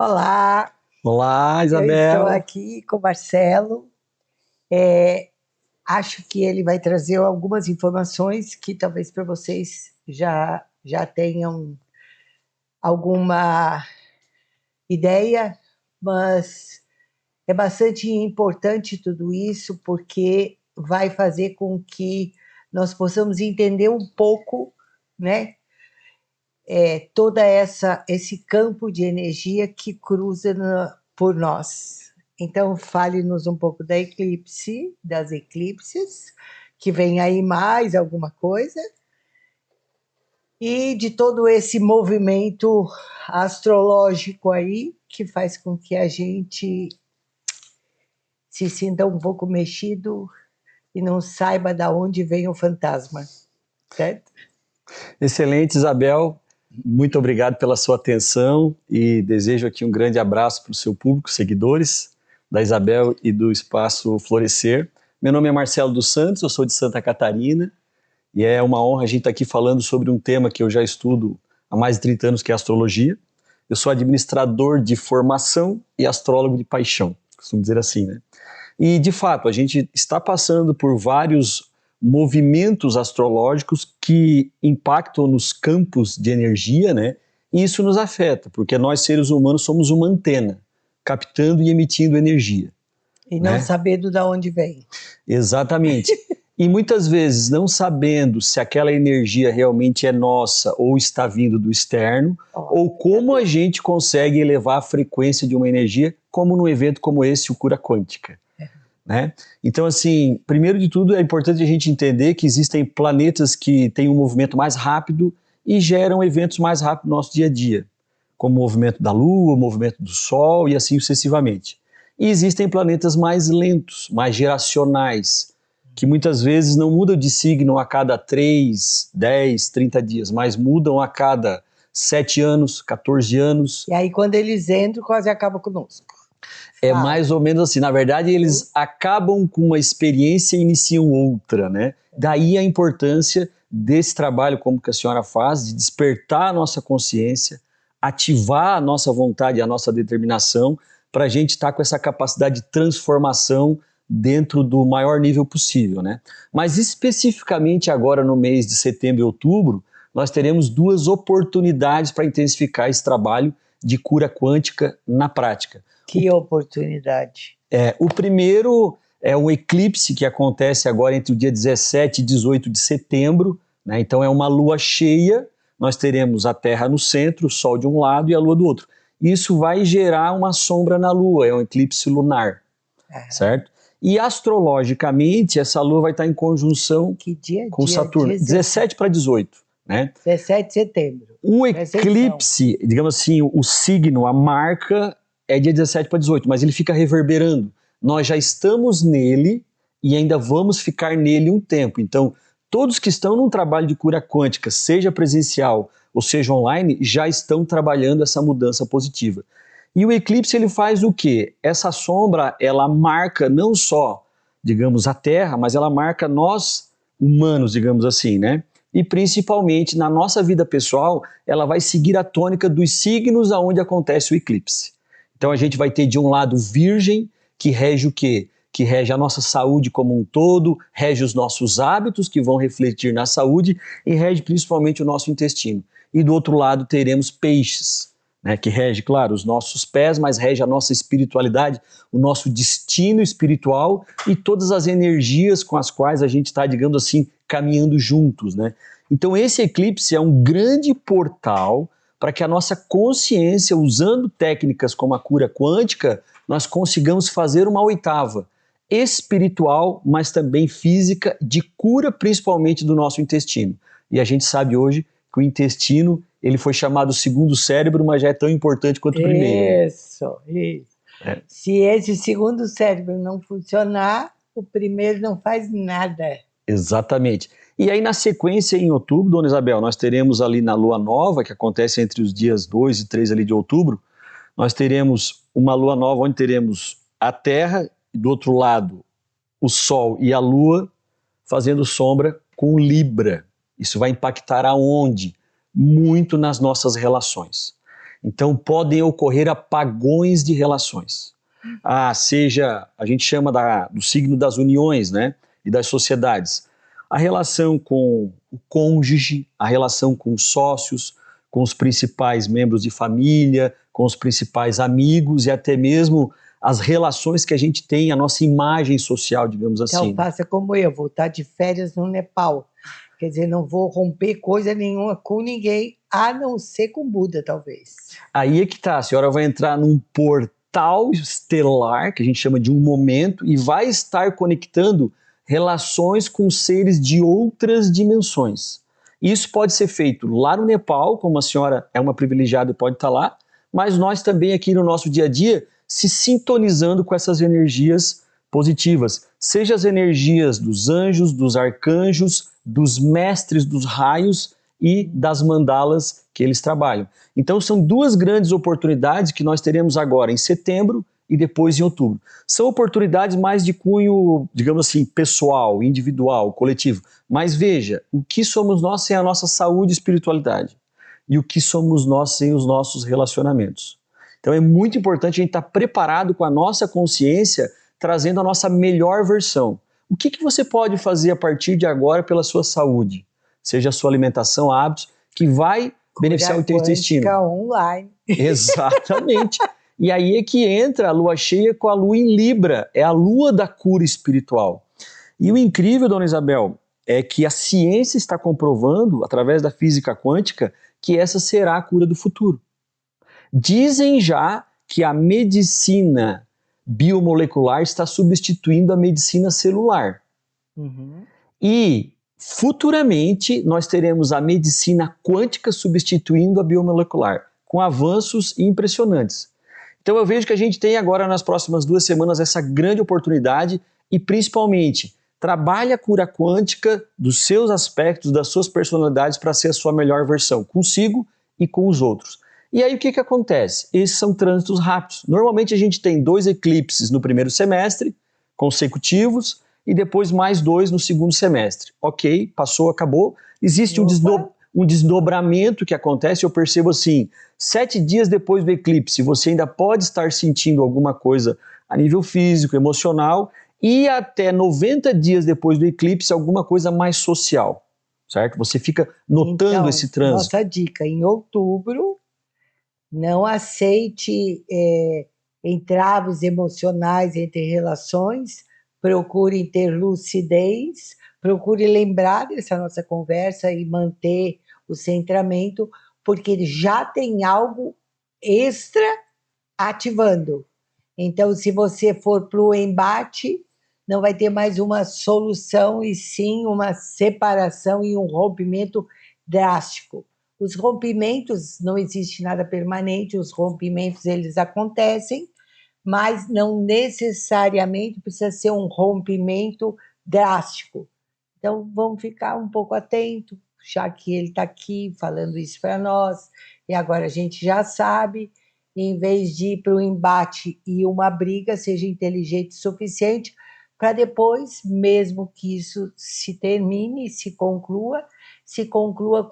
Olá, Olá, eu estou Isabel. aqui com o Marcelo. Acho que ele vai trazer algumas informações que talvez para vocês já tenham alguma ideia, mas é bastante importante tudo isso porque vai fazer com que nós possamos entender um pouco, né, toda esse campo de energia que cruza por nós. Então, fale-nos um pouco da eclipse, das eclipses, que vem aí mais alguma coisa, e de todo esse movimento astrológico aí, que faz com que a gente se sinta um pouco mexido e não saiba de onde vem o fantasma, certo? Excelente, Isabel. Muito obrigado pela sua atenção e desejo aqui um grande abraço para o seu público, seguidores da Isabel e do Espaço Florescer. Meu nome é Marcelo dos Santos, eu sou de Santa Catarina e é uma honra a gente estar aqui falando sobre um tema que eu já estudo há mais de 30 anos, que é a astrologia. Eu sou administrador de formação e astrólogo de paixão, costumo dizer assim, né? E, de fato, a gente está passando por vários movimentos astrológicos que impactam nos campos de energia, né? E isso nos afeta, porque nós, seres humanos, somos uma antena, captando e emitindo energia, E não né? sabendo de onde vem. Exatamente. E muitas vezes, não sabendo se aquela energia realmente é nossa ou está vindo do externo, ou como a gente consegue elevar a frequência de uma energia, como num evento como esse, o Cura Quântica. Né? Então, assim, primeiro de tudo é importante a gente entender que existem planetas que têm um movimento mais rápido e geram eventos mais rápidos no nosso dia a dia, como o movimento da Lua, o movimento do Sol e assim sucessivamente. E existem planetas mais lentos, mais geracionais, que muitas vezes não mudam de signo a cada 3, 10, 30 dias, mas mudam a cada 7 anos, 14 anos. E aí, quando eles entram, quase acaba conosco. É mais ou menos assim. Na verdade, eles acabam com uma experiência e iniciam outra, né? Daí a importância desse trabalho, como que a senhora faz, de despertar a nossa consciência, ativar a nossa vontade e a nossa determinação para a gente estar com essa capacidade de transformação dentro do maior nível possível, né? Mas especificamente agora no mês de setembro e outubro, nós teremos duas oportunidades para intensificar esse trabalho de cura quântica na prática. Que oportunidade. O primeiro é um eclipse que acontece agora entre o dia 17 e 18 de setembro, né? Então é uma lua cheia, nós teremos a Terra no centro, o Sol de um lado e a Lua do outro. Isso vai gerar uma sombra na Lua, é um eclipse lunar, certo? E astrologicamente, essa Lua vai estar em conjunção com Saturno, 17 para 18, né? 17 de setembro. O eclipse, digamos assim, o signo, a marca é dia 17 para 18, mas ele fica reverberando. Nós já estamos nele e ainda vamos ficar nele um tempo. Então, todos que estão num trabalho de cura quântica, seja presencial ou seja online, já estão trabalhando essa mudança positiva. E o eclipse, ele faz o quê? Essa sombra, ela marca não só, digamos, a Terra, mas ela marca nós, humanos, digamos assim, né? E principalmente na nossa vida pessoal, ela vai seguir a tônica dos signos aonde acontece o eclipse. Então a gente vai ter de um lado Virgem, que rege o quê? Que rege a nossa saúde como um todo, rege os nossos hábitos que vão refletir na saúde e rege principalmente o nosso intestino. E do outro lado teremos Peixes, né, que rege, claro, os nossos pés, mas rege a nossa espiritualidade, o nosso destino espiritual e todas as energias com as quais a gente está, digamos assim, caminhando juntos, né? Então esse eclipse é um grande portal para que a nossa consciência, usando técnicas como a cura quântica, nós consigamos fazer uma oitava espiritual, mas também física, de cura principalmente do nosso intestino. E a gente sabe hoje que o intestino, ele foi chamado segundo cérebro, mas já é tão importante quanto o primeiro. Isso. Se esse segundo cérebro não funcionar, o primeiro não faz nada. Exatamente. E aí, na sequência, em outubro, dona Isabel, nós teremos ali na lua nova, que acontece entre os dias 2 e 3 ali de outubro, nós teremos uma lua nova onde teremos a Terra e do outro lado o Sol e a Lua fazendo sombra com Libra. Isso vai impactar aonde? Muito nas nossas relações. Então podem ocorrer apagões de relações. Seja, a gente chama do signo das uniões, né? E das sociedades. A relação com o cônjuge, a relação com os sócios, com os principais membros de família, com os principais amigos e até mesmo as relações que a gente tem, a nossa imagem social, digamos assim. Então faça como eu, vou estar de férias no Nepal. Quer dizer, não vou romper coisa nenhuma com ninguém, a não ser com Buda, talvez. Aí é que tá, a senhora vai entrar num portal estelar, que a gente chama de um momento, e vai estar conectando relações com seres de outras dimensões. Isso pode ser feito lá no Nepal, como a senhora é uma privilegiada e pode estar lá, mas nós também aqui no nosso dia a dia, se sintonizando com essas energias positivas, seja as energias dos anjos, dos arcanjos, dos mestres dos raios e das mandalas que eles trabalham. Então são duas grandes oportunidades que nós teremos agora em setembro e depois em outubro. São oportunidades mais de cunho, digamos assim, pessoal, individual, coletivo. Mas veja, o que somos nós sem a nossa saúde e espiritualidade? E o que somos nós sem os nossos relacionamentos? Então é muito importante a gente estar preparado com a nossa consciência, trazendo a nossa melhor versão. O que você pode fazer a partir de agora pela sua saúde? Seja a sua alimentação, hábitos, que vai beneficiar o teu intestino. Online. Exatamente. E aí é que entra a lua cheia com a lua em Libra, é a lua da cura espiritual. E o incrível, dona Isabel, é que a ciência está comprovando, através da física quântica, que essa será a cura do futuro. Dizem já que a medicina biomolecular está substituindo a medicina celular. Uhum. E futuramente nós teremos a medicina quântica substituindo a biomolecular, com avanços impressionantes. Então eu vejo que a gente tem agora nas próximas 2 semanas essa grande oportunidade e principalmente trabalhe a cura quântica dos seus aspectos, das suas personalidades para ser a sua melhor versão, consigo e com os outros. E aí o que acontece? Esses são trânsitos rápidos. Normalmente a gente tem 2 eclipses no primeiro semestre, consecutivos, e depois mais 2 no segundo semestre. Ok, passou, acabou. Existe um desdobramento que acontece, eu percebo assim, 7 dias depois do eclipse, você ainda pode estar sentindo alguma coisa a nível físico, emocional, e até 90 dias depois do eclipse, alguma coisa mais social, certo? Você fica notando então, esse trânsito. Nossa dica, em outubro, não aceite entraves emocionais entre relações, procure ter lucidez, procure lembrar dessa nossa conversa e manter o centramento, porque já tem algo extra ativando. Então, se você for para o embate, não vai ter mais uma solução, e sim uma separação e um rompimento drástico. Os rompimentos, não existe nada permanente, os rompimentos eles acontecem, mas não necessariamente precisa ser um rompimento drástico. Então, vamos ficar um pouco atento, já que ele está aqui falando isso para nós, e agora a gente já sabe, em vez de ir para o embate e uma briga, seja inteligente o suficiente para depois, mesmo que isso se termine, se conclua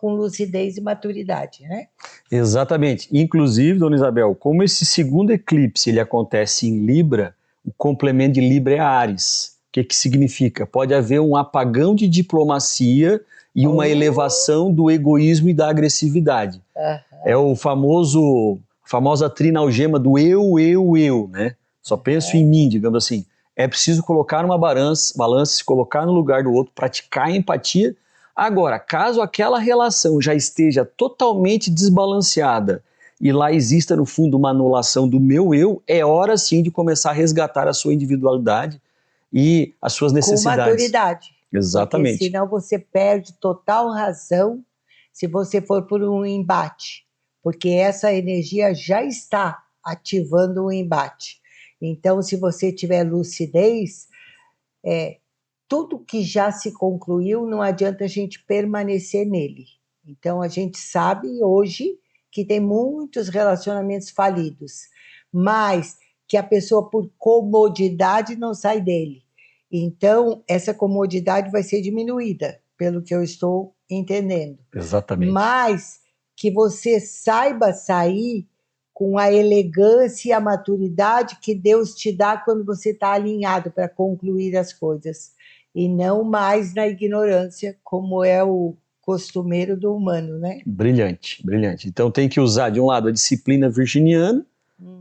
com lucidez e maturidade, né? Exatamente. Inclusive, dona Isabel, como esse segundo eclipse ele acontece em Libra, o complemento de Libra é Áries. O que significa? Pode haver um apagão de diplomacia e uma elevação do egoísmo e da agressividade. É o famosa trinalgema do eu, né? Só penso em mim, digamos assim. É preciso colocar numa balança, se colocar no lugar do outro, praticar a empatia. Agora, caso aquela relação já esteja totalmente desbalanceada e lá exista no fundo uma anulação do meu eu, é hora sim de começar a resgatar a sua individualidade e as suas necessidades. Com maturidade. Exatamente. Porque senão você perde total razão se você for por um embate, porque essa energia já está ativando o embate. Então, se você tiver lucidez, tudo que já se concluiu, não adianta a gente permanecer nele. Então, a gente sabe hoje que tem muitos relacionamentos falidos, mas que a pessoa, por comodidade, não sai dele. Então, essa comodidade vai ser diminuída, pelo que eu estou entendendo. Exatamente. Mas que você saiba sair com a elegância e a maturidade que Deus te dá quando você está alinhado para concluir as coisas, e não mais na ignorância, como é o costumeiro do humano, né? Brilhante, brilhante. Então tem que usar, de um lado, a disciplina virginiana,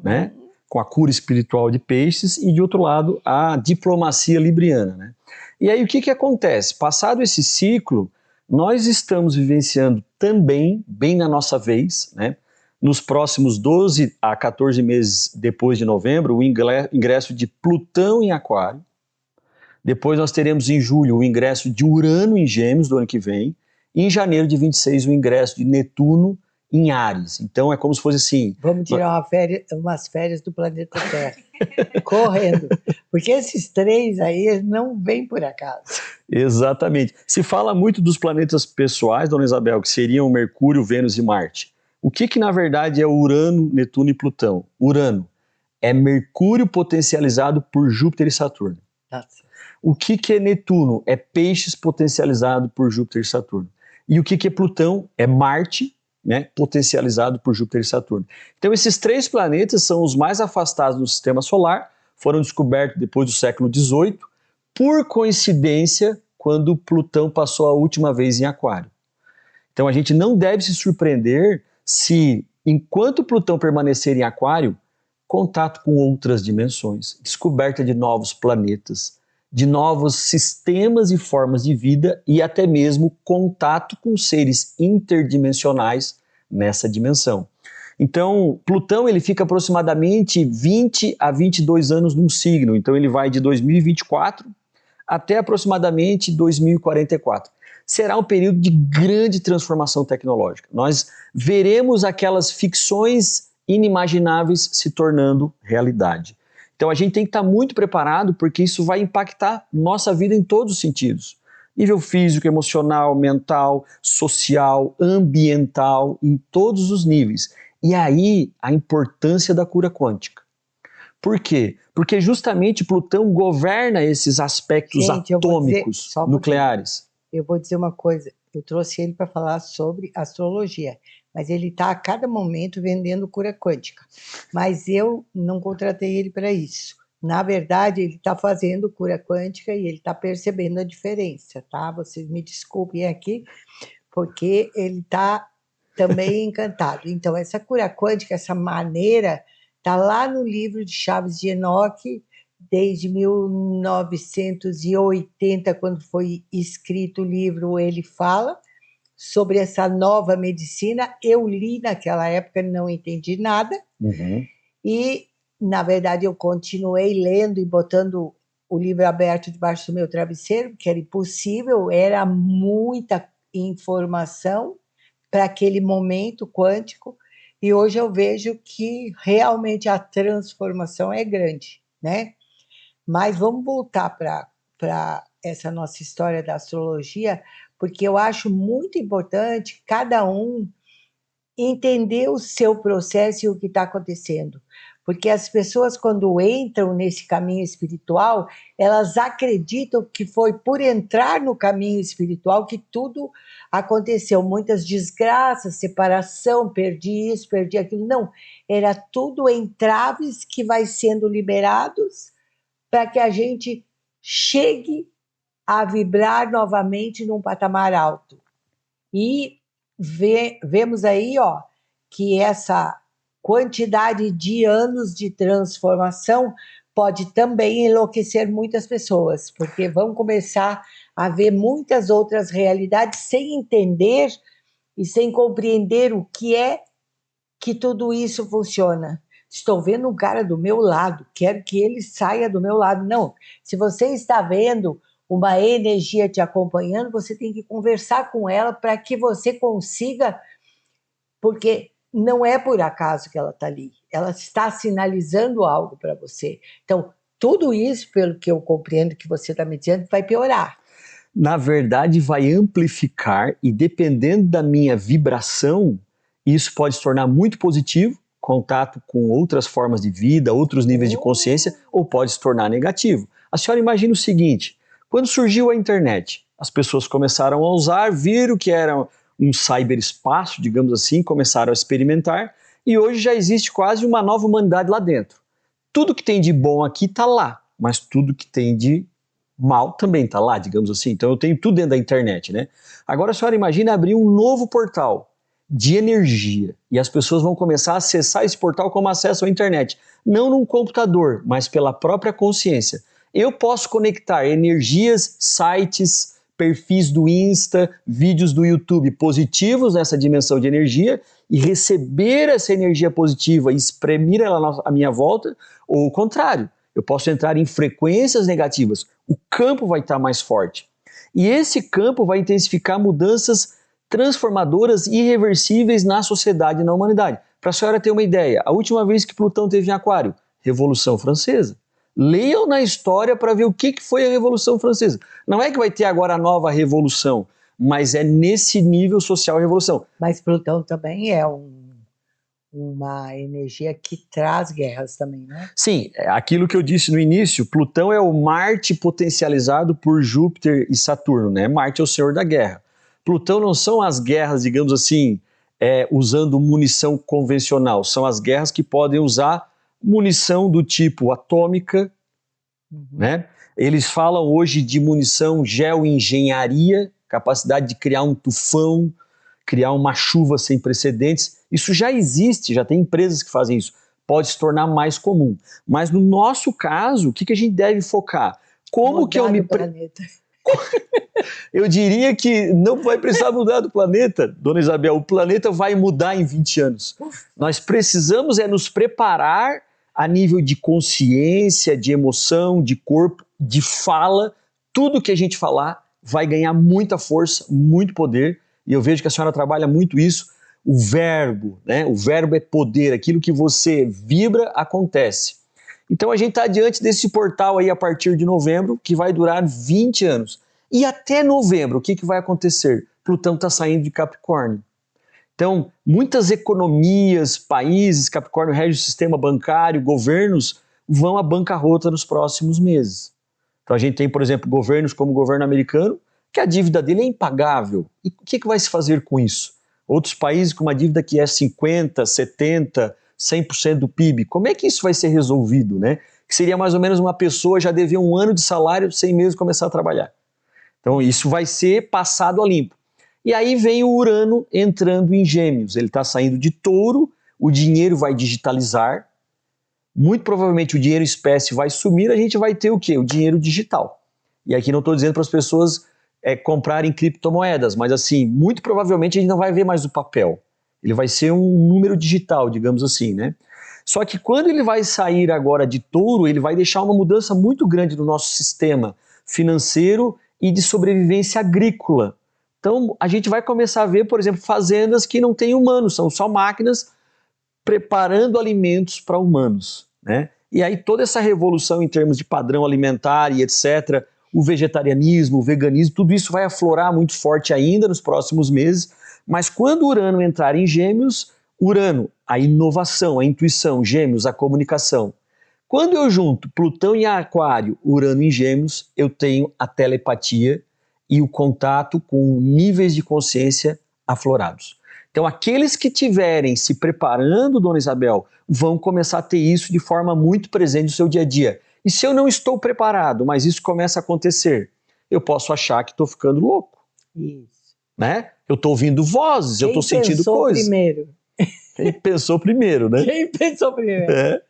né, com a cura espiritual de peixes, e de outro lado, a diplomacia libriana, né? E aí o que acontece? Passado esse ciclo, nós estamos vivenciando também, bem na nossa vez, né, nos próximos 12 a 14 meses depois de novembro, o ingresso de Plutão em Aquário. Depois nós teremos em julho o ingresso de Urano em Gêmeos do ano que vem. E em janeiro de 26 o ingresso de Netuno em Áries. Então é como se fosse assim... Vamos tirar umas férias do planeta Terra. Correndo. Porque esses 3 aí não vêm por acaso. Exatamente. Se fala muito dos planetas pessoais, dona Isabel, que seriam Mercúrio, Vênus e Marte. O que na verdade é Urano, Netuno e Plutão? Urano é Mercúrio potencializado por Júpiter e Saturno. Nossa. O que é Netuno? É Peixes potencializado por Júpiter e Saturno. E o que é Plutão? É Marte, né, potencializado por Júpiter e Saturno. Então esses 3 planetas são os mais afastados do sistema solar, foram descobertos depois do século XVIII, por coincidência, quando Plutão passou a última vez em Aquário. Então a gente não deve se surpreender se, enquanto Plutão permanecer em Aquário, contato com outras dimensões, descoberta de novos planetas, de novos sistemas e formas de vida e até mesmo contato com seres interdimensionais nessa dimensão. Então, Plutão ele fica aproximadamente 20 a 22 anos num signo, então ele vai de 2024 até aproximadamente 2044. Será um período de grande transformação tecnológica. Nós veremos aquelas ficções inimagináveis se tornando realidade. Então a gente tem que estar muito preparado porque isso vai impactar nossa vida em todos os sentidos. Nível físico, emocional, mental, social, ambiental, em todos os níveis. E aí a importância da cura quântica. Por quê? Porque justamente Plutão governa esses aspectos atômicos, nucleares. Eu vou dizer uma coisa, eu trouxe ele para falar sobre astrologia, mas ele está a cada momento vendendo cura quântica. Mas eu não contratei ele para isso. Na verdade, ele está fazendo cura quântica e ele está percebendo a diferença, tá? Vocês me desculpem aqui, porque ele está também encantado. Então, essa cura quântica, essa maneira, está lá no livro de Chaves de Enoque, desde 1980, quando foi escrito o livro, ele fala sobre essa nova medicina. Eu li naquela época, não entendi nada. E, na verdade, eu continuei lendo e botando o livro aberto debaixo do meu travesseiro, que era impossível, era muita informação para aquele momento quântico. E hoje eu vejo que realmente a transformação é grande, né? Mas vamos voltar para essa nossa história da astrologia, porque eu acho muito importante cada um entender o seu processo e o que está acontecendo. Porque as pessoas, quando entram nesse caminho espiritual, elas acreditam que foi por entrar no caminho espiritual que tudo aconteceu. Muitas desgraças, separação, perdi isso, perdi aquilo. Não, era tudo entraves que vai sendo liberados para que a gente chegue a vibrar novamente num patamar alto. E vemos aí, ó, que essa quantidade de anos de transformação pode também enlouquecer muitas pessoas, porque vão começar a ver muitas outras realidades sem entender e sem compreender o que é que tudo isso funciona. Estou vendo um cara do meu lado, quero que ele saia do meu lado. Não, se você está vendo uma energia te acompanhando, você tem que conversar com ela para que você consiga, porque não é por acaso que ela está ali, ela está sinalizando algo para você. Então, tudo isso, pelo que eu compreendo que você está me dizendo, vai piorar. Na verdade, vai amplificar e, dependendo da minha vibração, isso pode se tornar muito positivo, contato com outras formas de vida, outros níveis de consciência, ou pode se tornar negativo. A senhora imagina o seguinte, quando surgiu a internet, as pessoas começaram a usar, viram que era um cyberespaço, digamos assim, começaram a experimentar, e hoje já existe quase uma nova humanidade lá dentro. Tudo que tem de bom aqui está lá, mas tudo que tem de mal também está lá, digamos assim. Então eu tenho tudo dentro da internet, né? Agora a senhora imagina abrir um novo portal de energia e as pessoas vão começar a acessar esse portal como acesso à internet. Não num computador, mas pela própria consciência. Eu posso conectar energias, sites, perfis do Insta, vídeos do YouTube positivos nessa dimensão de energia e receber essa energia positiva e espremer ela à minha volta, ou o contrário. Eu posso entrar em frequências negativas. O campo vai estar mais forte. E esse campo vai intensificar mudanças transformadoras e irreversíveis na sociedade e na humanidade. Para a senhora ter uma ideia, a última vez que Plutão teve em Aquário, Revolução Francesa. Leiam na história para ver o que foi a Revolução Francesa. Não é que vai ter agora a nova revolução, mas é nesse nível social a revolução. Mas Plutão também é uma energia que traz guerras também, né? Sim, aquilo que eu disse no início, Plutão é o Marte potencializado por Júpiter e Saturno, né? Marte é o senhor da guerra. Plutão não são as guerras, digamos assim, usando munição convencional, são as guerras que podem usar munição do tipo atômica, né? Eles falam hoje de munição geoengenharia, capacidade de criar um tufão, criar uma chuva sem precedentes. Isso já existe, já tem empresas que fazem isso. Pode se tornar mais comum. Mas no nosso caso, o que a gente deve focar? Como que eu me... Eu diria que não vai precisar mudar do planeta, dona Isabel. O planeta vai mudar em 20 anos. Nós precisamos nos preparar a nível de consciência, de emoção, de corpo, de fala. Tudo que a gente falar vai ganhar muita força, muito poder. E eu vejo que a senhora trabalha muito isso. O verbo, né? O verbo é poder. Aquilo que você vibra, acontece. Então a gente está diante desse portal aí a partir de novembro, que vai durar 20 anos. E até novembro, o que vai acontecer? Plutão está saindo de Capricórnio. Então, muitas economias, países, Capricórnio rege o sistema bancário, governos, vão à bancarrota nos próximos meses. Então a gente tem, por exemplo, governos como o governo americano, que a dívida dele é impagável. E o que vai se fazer com isso? Outros países com uma dívida que é 50%, 70%, 100% do PIB. Como é que isso vai ser resolvido, né? Que seria mais ou menos uma pessoa já dever 1 ano de salário sem mesmo começar a trabalhar. Então isso vai ser passado a limpo. E aí vem o Urano entrando em Gêmeos. Ele está saindo de Touro, o dinheiro vai digitalizar, muito provavelmente o dinheiro espécie vai sumir, a gente vai ter o quê? O dinheiro digital. E aqui não estou dizendo para as pessoas comprarem criptomoedas, mas assim, muito provavelmente a gente não vai ver mais o papel. Ele vai ser um número digital, digamos assim, né? Só que quando ele vai sair agora de Touro, ele vai deixar uma mudança muito grande no nosso sistema financeiro e de sobrevivência agrícola. Então, a gente vai começar a ver, por exemplo, fazendas que não têm humanos, são só máquinas preparando alimentos para humanos, né? E aí toda essa revolução em termos de padrão alimentar e etc., o vegetarianismo, o veganismo, tudo isso vai aflorar muito forte ainda nos próximos meses, mas quando Urano entrar em Gêmeos, Urano, a inovação, a intuição, Gêmeos, a comunicação. Quando eu junto Plutão em Aquário, Urano em Gêmeos, eu tenho a telepatia e o contato com níveis de consciência aflorados. Então, aqueles que estiverem se preparando, dona Isabel, vão começar a ter isso de forma muito presente no seu dia a dia. E se eu não estou preparado, mas isso começa a acontecer, eu posso achar que estou ficando louco. Isso. Né? Eu estou ouvindo vozes, eu estou sentindo coisas. Quem pensou primeiro, né? Quem pensou primeiro.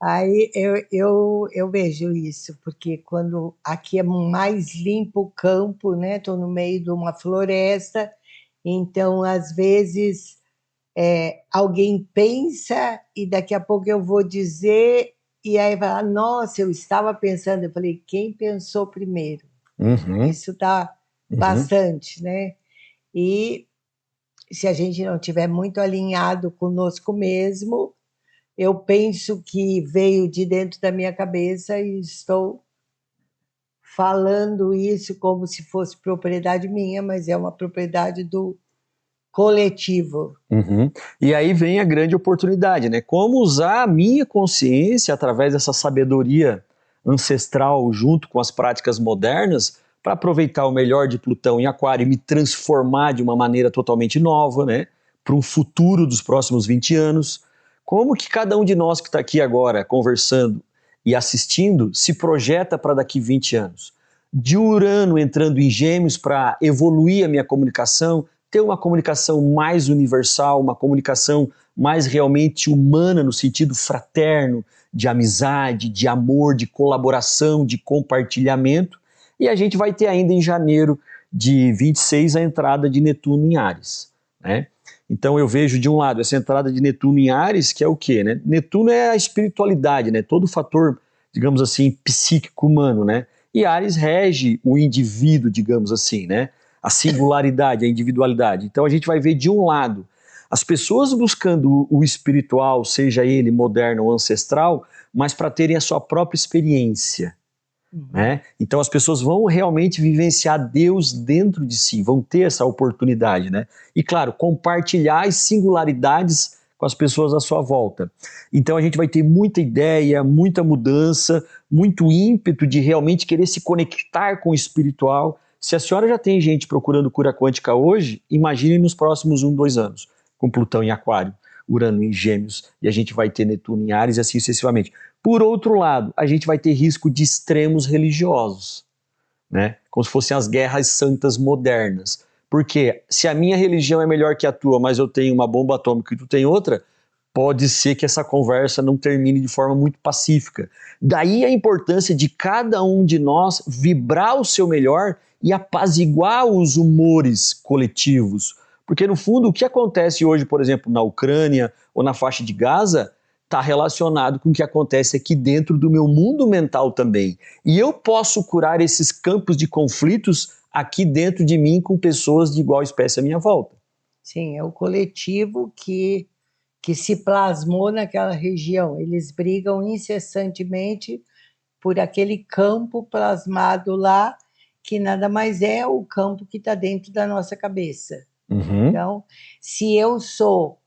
Aí eu vejo isso, porque quando aqui é mais limpo o campo, né? Estou no meio de uma floresta, então às vezes alguém pensa e daqui a pouco eu vou dizer e aí vai falar, nossa, eu estava pensando. Eu falei, quem pensou primeiro? Isso dá bastante, né? E se a gente não estiver muito alinhado conosco mesmo, eu penso que veio de dentro da minha cabeça e estou falando isso como se fosse propriedade minha, mas é uma propriedade do coletivo. E aí vem a grande oportunidade, né? Como usar a minha consciência através dessa sabedoria ancestral junto com as práticas modernas para aproveitar o melhor de Plutão em Aquário e me transformar de uma maneira totalmente nova, né? Para um futuro dos próximos 20 anos. como que cada um de nós que está aqui agora conversando e assistindo se projeta para daqui 20 anos. De Urano entrando em Gêmeos para evoluir a minha comunicação, ter uma comunicação mais universal, uma comunicação mais realmente humana no sentido fraterno, de amizade, de amor, de colaboração, de compartilhamento. E a gente vai ter ainda em janeiro de 26 a entrada de Netuno em Áries, né? Então eu vejo de um lado essa entrada de Netuno em Áries, que é o quê, né? Netuno é a espiritualidade, né? Todo o fator, digamos assim, psíquico humano, né? E Áries rege o indivíduo, digamos assim, né? A singularidade, a individualidade. Então a gente vai ver de um lado as pessoas buscando o espiritual, seja ele moderno ou ancestral, mas para terem a sua própria experiência. Né? Então as pessoas vão realmente vivenciar Deus dentro de si, vão ter essa oportunidade, né? E claro, compartilhar as singularidades com as pessoas à sua volta. Então a gente vai ter muita ideia, muita mudança, muito ímpeto de realmente querer se conectar com o espiritual. Se a senhora já tem gente procurando cura quântica hoje, imagine nos próximos 2 anos, com Plutão em Aquário, Urano em Gêmeos, e a gente vai ter Netuno em Áries e assim sucessivamente. Por outro lado, a gente vai ter risco de extremos religiosos, né? Como se fossem as guerras santas modernas. Porque se a minha religião é melhor que a tua, mas eu tenho uma bomba atômica e tu tem outra, pode ser que essa conversa não termine de forma muito pacífica. Daí a importância de cada um de nós vibrar o seu melhor e apaziguar os humores coletivos. Porque, no fundo, o que acontece hoje, por exemplo, na Ucrânia ou na faixa de Gaza, está relacionado com o que acontece aqui dentro do meu mundo mental também. E eu posso curar esses campos de conflitos aqui dentro de mim com pessoas de igual espécie à minha volta. Sim, é o coletivo que se plasmou naquela região. Eles brigam incessantemente por aquele campo plasmado lá, que nada mais é o campo que está dentro da nossa cabeça. Então, se eu sou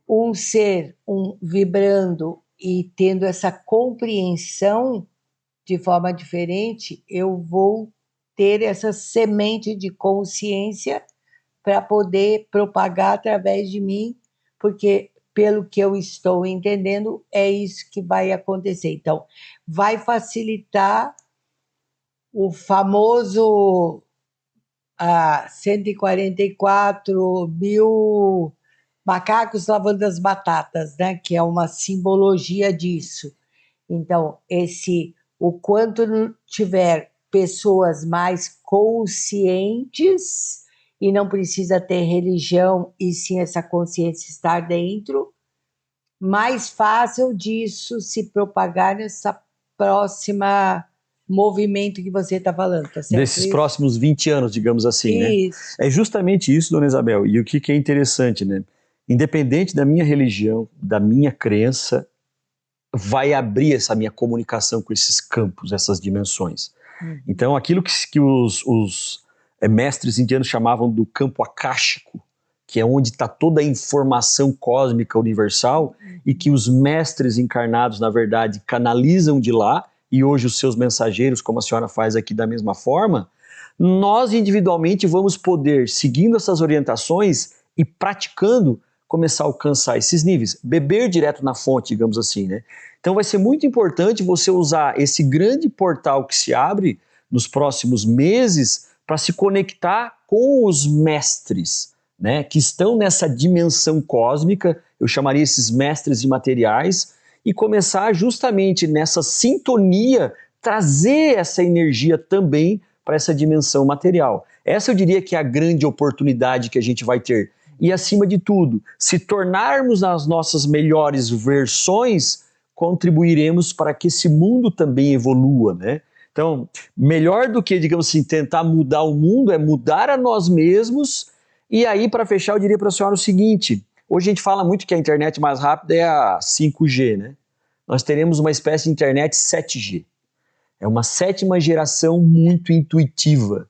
um ser vibrando e tendo essa compreensão de forma diferente, eu vou ter essa semente de consciência para poder propagar através de mim, porque, pelo que eu estou entendendo, é isso que vai acontecer. Então, vai facilitar o famoso 144 mil macacos lavando as batatas, né? Que é uma simbologia disso. Então, o quanto tiver pessoas mais conscientes, e não precisa ter religião, e sim essa consciência estar dentro, mais fácil disso se propagar nessa próxima movimento que você está falando, tá certo? Desses próximos 20 anos, digamos assim, isso, né? É justamente isso, dona Isabel. E o que é interessante, né? Independente da minha religião, da minha crença, vai abrir essa minha comunicação com esses campos, essas dimensões. Então, aquilo que os mestres indianos chamavam do campo akáshico, que é onde está toda a informação cósmica universal e que os mestres encarnados, na verdade, canalizam de lá, e hoje os seus mensageiros, como a senhora faz aqui da mesma forma, nós individualmente vamos poder, seguindo essas orientações e praticando, começar a alcançar esses níveis, beber direto na fonte, digamos assim, né? Então vai ser muito importante você usar esse grande portal que se abre nos próximos meses para se conectar com os mestres, né, que estão nessa dimensão cósmica, eu chamaria esses mestres imateriais, e começar justamente nessa sintonia, trazer essa energia também para essa dimensão material. Essa eu diria que é a grande oportunidade que a gente vai ter. E acima de tudo, se tornarmos as nossas melhores versões, contribuiremos para que esse mundo também evolua, né? Então, melhor do que, digamos assim, tentar mudar o mundo é mudar a nós mesmos. E aí, para fechar, eu diria para a senhora o seguinte: hoje a gente fala muito que a internet mais rápida é a 5G, né? Nós teremos uma espécie de internet 7G. É uma 7ª geração muito intuitiva.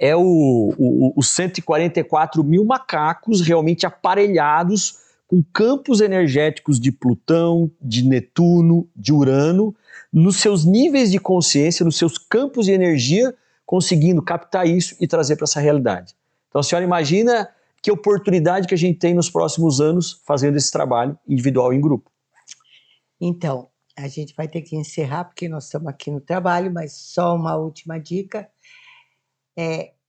É os 144 mil macacos realmente aparelhados com campos energéticos de Plutão, de Netuno, de Urano, nos seus níveis de consciência, nos seus campos de energia, conseguindo captar isso e trazer para essa realidade. Então a senhora imagina que oportunidade que a gente tem nos próximos anos fazendo esse trabalho individual e em grupo. Então, a gente vai ter que encerrar, porque nós estamos aqui no trabalho, mas só uma última dica.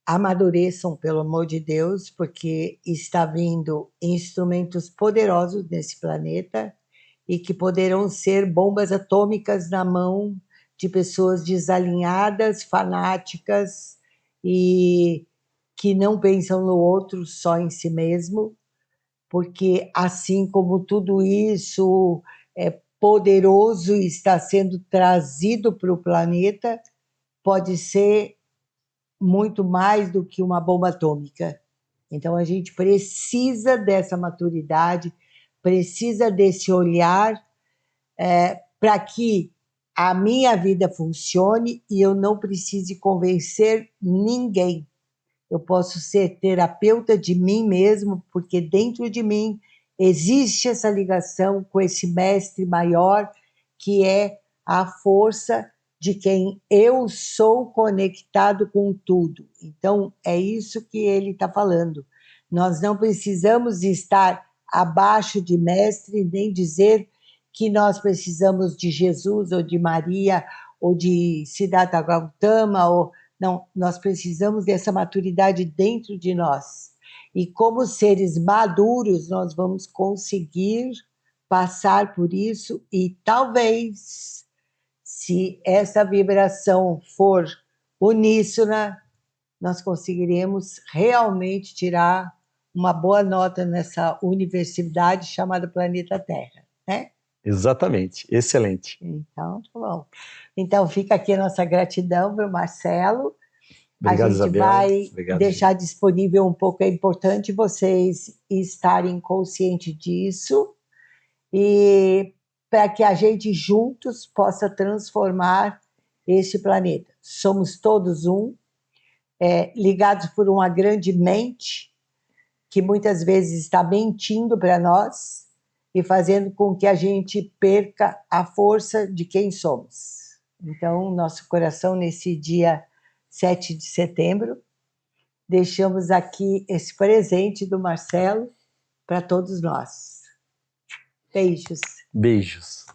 Amadureçam, pelo amor de Deus, porque está vindo instrumentos poderosos nesse planeta e que poderão ser bombas atômicas na mão de pessoas desalinhadas, fanáticas e que não pensam no outro, só em si mesmo, porque assim como tudo isso é poderoso e está sendo trazido para o planeta, pode ser muito mais do que uma bomba atômica. Então a gente precisa dessa maturidade, precisa desse olhar para que a minha vida funcione e eu não precise convencer ninguém. Eu posso ser terapeuta de mim mesmo, porque dentro de mim existe essa ligação com esse mestre maior, que é a força de quem eu sou conectado com tudo. Então, é isso que ele está falando. Nós não precisamos estar abaixo de mestre, nem dizer que nós precisamos de Jesus, ou de Maria, ou de Siddhartha Gautama, ou não, nós precisamos dessa maturidade dentro de nós. E como seres maduros, nós vamos conseguir passar por isso e talvez, se essa vibração for uníssona, nós conseguiremos realmente tirar uma boa nota nessa universidade chamada Planeta Terra, né? Exatamente, excelente. Então, tá bom. Então, fica aqui a nossa gratidão para o Marcelo. Obrigado, A gente Isabel. vai Obrigado, deixar gente. disponível um pouco, é importante vocês estarem conscientes disso e para que a gente juntos possa transformar este planeta. Somos todos um, ligados por uma grande mente que muitas vezes está mentindo para nós e fazendo com que a gente perca a força de quem somos. Então, nosso coração, nesse dia 7 de setembro, deixamos aqui esse presente do Marcelo para todos nós. Beijos. Beijos.